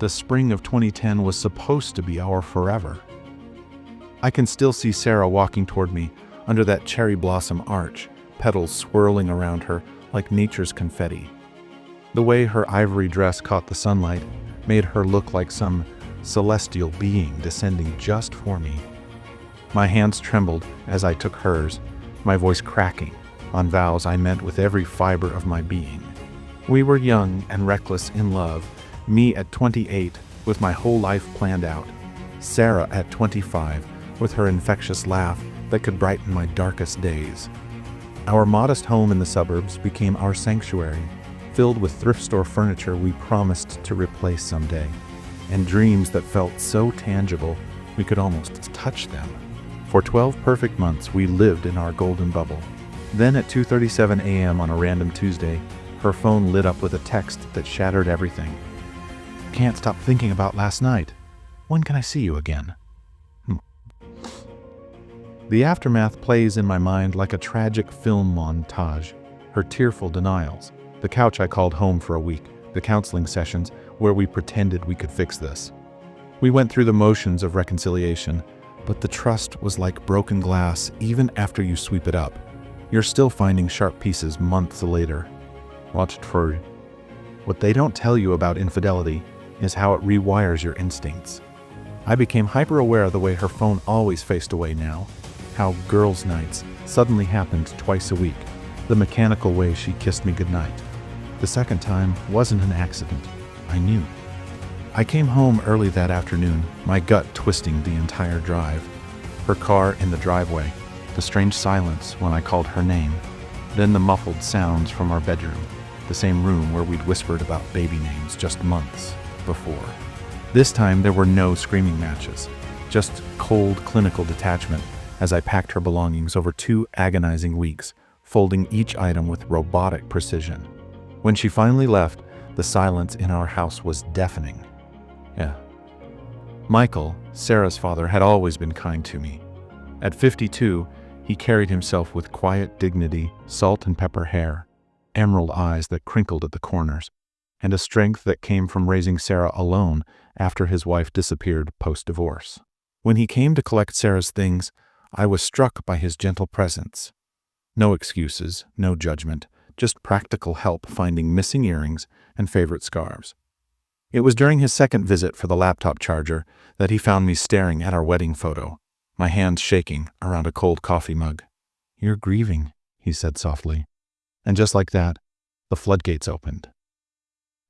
the spring of 2010 was supposed to be our forever. I can still see Sarah walking toward me under that cherry blossom arch, petals swirling around her like nature's confetti. The way her ivory dress caught the sunlight made her look like some celestial being descending just for me. My hands trembled as I took hers, my voice cracking on vows I meant with every fiber of my being. We were young and reckless in love, me at 28 with my whole life planned out, Sarah at 25 with her infectious laugh that could brighten my darkest days. Our modest home in the suburbs became our sanctuary, filled with thrift store furniture we promised to replace someday, and dreams that felt so tangible we could almost touch them. For 12 perfect months, we lived in our golden bubble. Then at 2:37 a.m. on a random Tuesday, her phone lit up with a text that shattered everything. "Can't stop thinking about last night. When can I see you again?" The aftermath plays in my mind like a tragic film montage. Her tearful denials, the couch I called home for a week, the counseling sessions where we pretended we could fix this. We went through the motions of reconciliation, but the trust was like broken glass even after you sweep it up. You're still finding sharp pieces months later. Watched for. What they don't tell you about infidelity is how it rewires your instincts. I became hyper-aware of the way her phone always faced away now, how girls' nights suddenly happened twice a week, the mechanical way she kissed me goodnight. The second time wasn't an accident. I knew. I came home early that afternoon, my gut twisting the entire drive. Her car in the driveway, the strange silence when I called her name, then the muffled sounds from our bedroom, the same room where we'd whispered about baby names just months before. This time there were no screaming matches, just cold clinical detachment as I packed her belongings over 2 agonizing weeks, folding each item with robotic precision. When she finally left, the silence in our house was deafening. Michael, Sarah's father, had always been kind to me. At 52, he carried himself with quiet dignity, salt and pepper hair, emerald eyes that crinkled at the corners, and a strength that came from raising Sarah alone after his wife disappeared post-divorce. When he came to collect Sarah's things, I was struck by his gentle presence. No excuses, no judgment, just practical help finding missing earrings and favorite scarves. It was during his second visit for the laptop charger that he found me staring at our wedding photo, my hands shaking around a cold coffee mug. "You're grieving," he said softly. And just like that, the floodgates opened.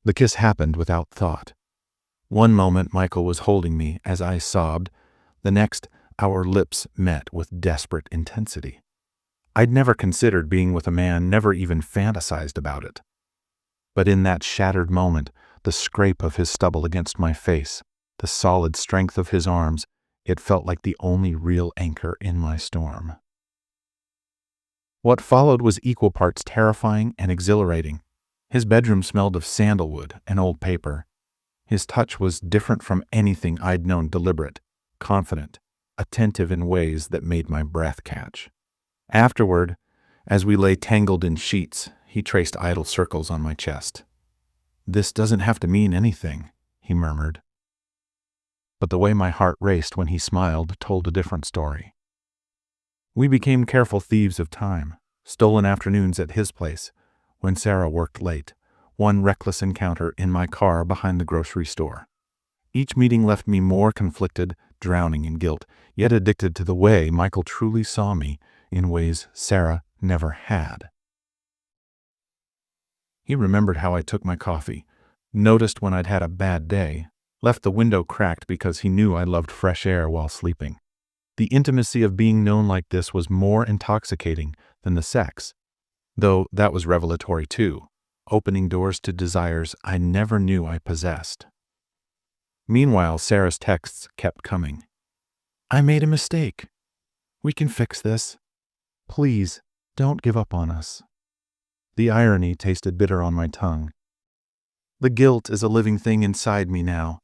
The kiss happened without thought. One moment Michael was holding me as I sobbed, the next our lips met with desperate intensity. I'd never considered being with a man, never even fantasized about it. But in that shattered moment, the scrape of his stubble against my face, the solid strength of his arms, it felt like the only real anchor in my storm. What followed was equal parts terrifying and exhilarating. His bedroom smelled of sandalwood and old paper. His touch was different from anything I'd known, deliberate, confident, attentive in ways that made my breath catch. Afterward, as we lay tangled in sheets, he traced idle circles on my chest. "This doesn't have to mean anything," he murmured. But the way my heart raced when he smiled told a different story. We became careful thieves of time, stolen afternoons at his place, when Sarah worked late, one reckless encounter in my car behind the grocery store. Each meeting left me more conflicted, drowning in guilt, yet addicted to the way Michael truly saw me in ways Sarah never had. He remembered how I took my coffee, noticed when I'd had a bad day, left the window cracked because he knew I loved fresh air while sleeping. The intimacy of being known like this was more intoxicating than the sex, though that was revelatory too, opening doors to desires I never knew I possessed. Meanwhile, Sarah's texts kept coming. "I made a mistake. We can fix this. Please, don't give up on us." The irony tasted bitter on my tongue. The guilt is a living thing inside me now.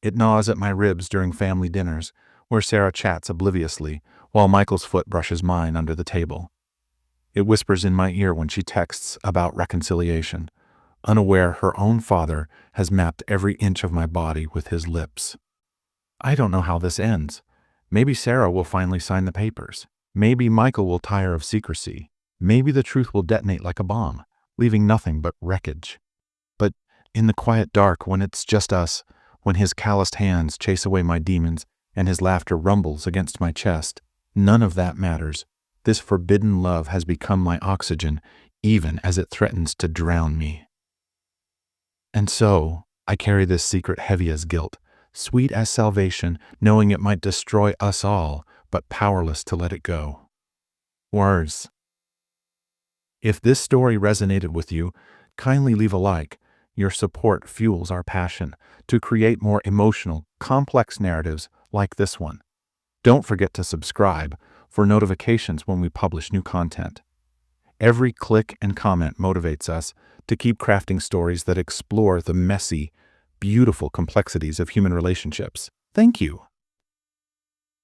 It gnaws at my ribs during family dinners, where Sarah chats obliviously while Michael's foot brushes mine under the table. It whispers in my ear when she texts about reconciliation, unaware her own father has mapped every inch of my body with his lips. I don't know how this ends. Maybe Sarah will finally sign the papers. Maybe Michael will tire of secrecy. Maybe the truth will detonate like a bomb, leaving nothing but wreckage. But in the quiet dark, when it's just us, when his calloused hands chase away my demons and his laughter rumbles against my chest, none of that matters. This forbidden love has become my oxygen, even as it threatens to drown me. And so, I carry this secret heavy as guilt, sweet as salvation, knowing it might destroy us all, but powerless to let it go. Words. If this story resonated with you, kindly leave a like. Your support fuels our passion to create more emotional, complex narratives like this one. Don't forget to subscribe for notifications when we publish new content. Every click and comment motivates us to keep crafting stories that explore the messy, beautiful complexities of human relationships. Thank you.